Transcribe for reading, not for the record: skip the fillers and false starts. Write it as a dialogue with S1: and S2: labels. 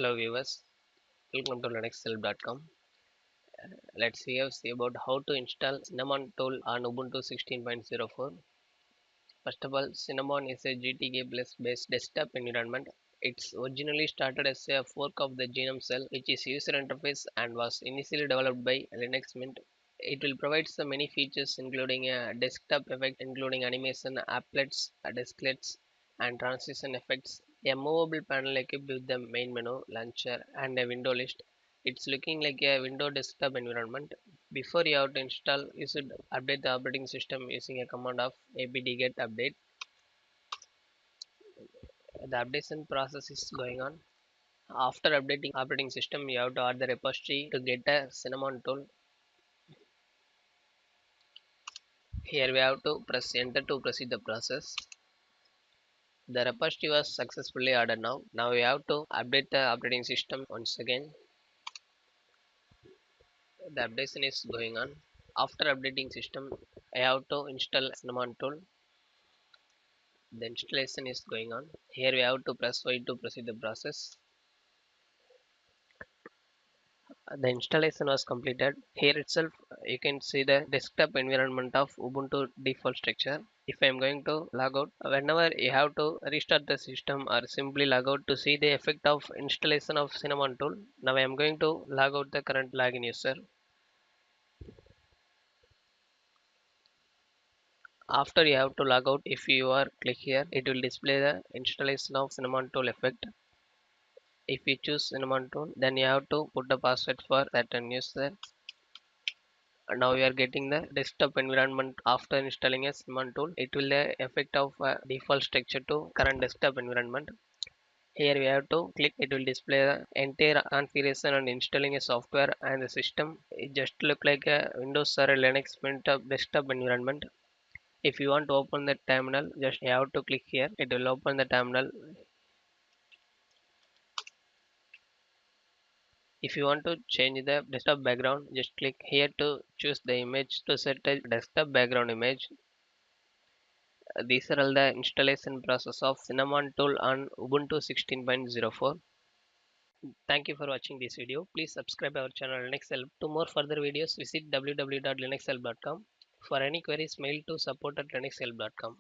S1: Hello viewers, welcome to linuxhelp.com. Let's see about how to install Cinnamon tool on Ubuntu 16.04. First of all, Cinnamon is a GTK plus based desktop environment. It's originally started as a fork of the GNOME Shell, which is user interface and was initially developed by Linux Mint. It will provide so many features including a desktop effect, including animation, applets, disklets, and transition effects. A movable panel equipped with the main menu, launcher, and a window list. It's looking like a window desktop environment. Before you have to install, you should update the operating system using a command of apt-get update. The updation process is going on. After updating operating system, you have to add the repository to get a Cinnamon tool. Here we have to press enter to proceed the process. The repository was successfully added now. Now we have to update the operating system once again. The updation is going on. After updating system, I have to install Cinnamon tool. The installation is going on. Here we have to press Y to proceed the process. The installation was completed. Here itself you can see the desktop environment of Ubuntu default structure. If I am going to log out, whenever you have to restart the system or simply log out to see the effect of installation of Cinnamon tool. Now I am going to log out the current login user. After you have to log out, if you are click here, it will display the installation of Cinnamon tool effect. If you choose Cinnamon tool, then you have to put the password for certain user. Now we are getting the desktop environment after installing a Cinnamon tool. It will the effect of default structure to current desktop environment. Here we have to click, it will display the entire configuration and installing a software and the system. It just look like a Windows or a Linux Mint desktop environment. If you want to open the terminal, just you have to click here. It will open the terminal. If you want to change the desktop background, just click here to choose the image to set a desktop background image. These are all the installation process of Cinnamon tool on Ubuntu 16.04. Thank you for watching this video. Please subscribe our channel Linux Help. To more further videos, visit www.linuxhelp.com. For any queries, mail to support@linuxhelp.com.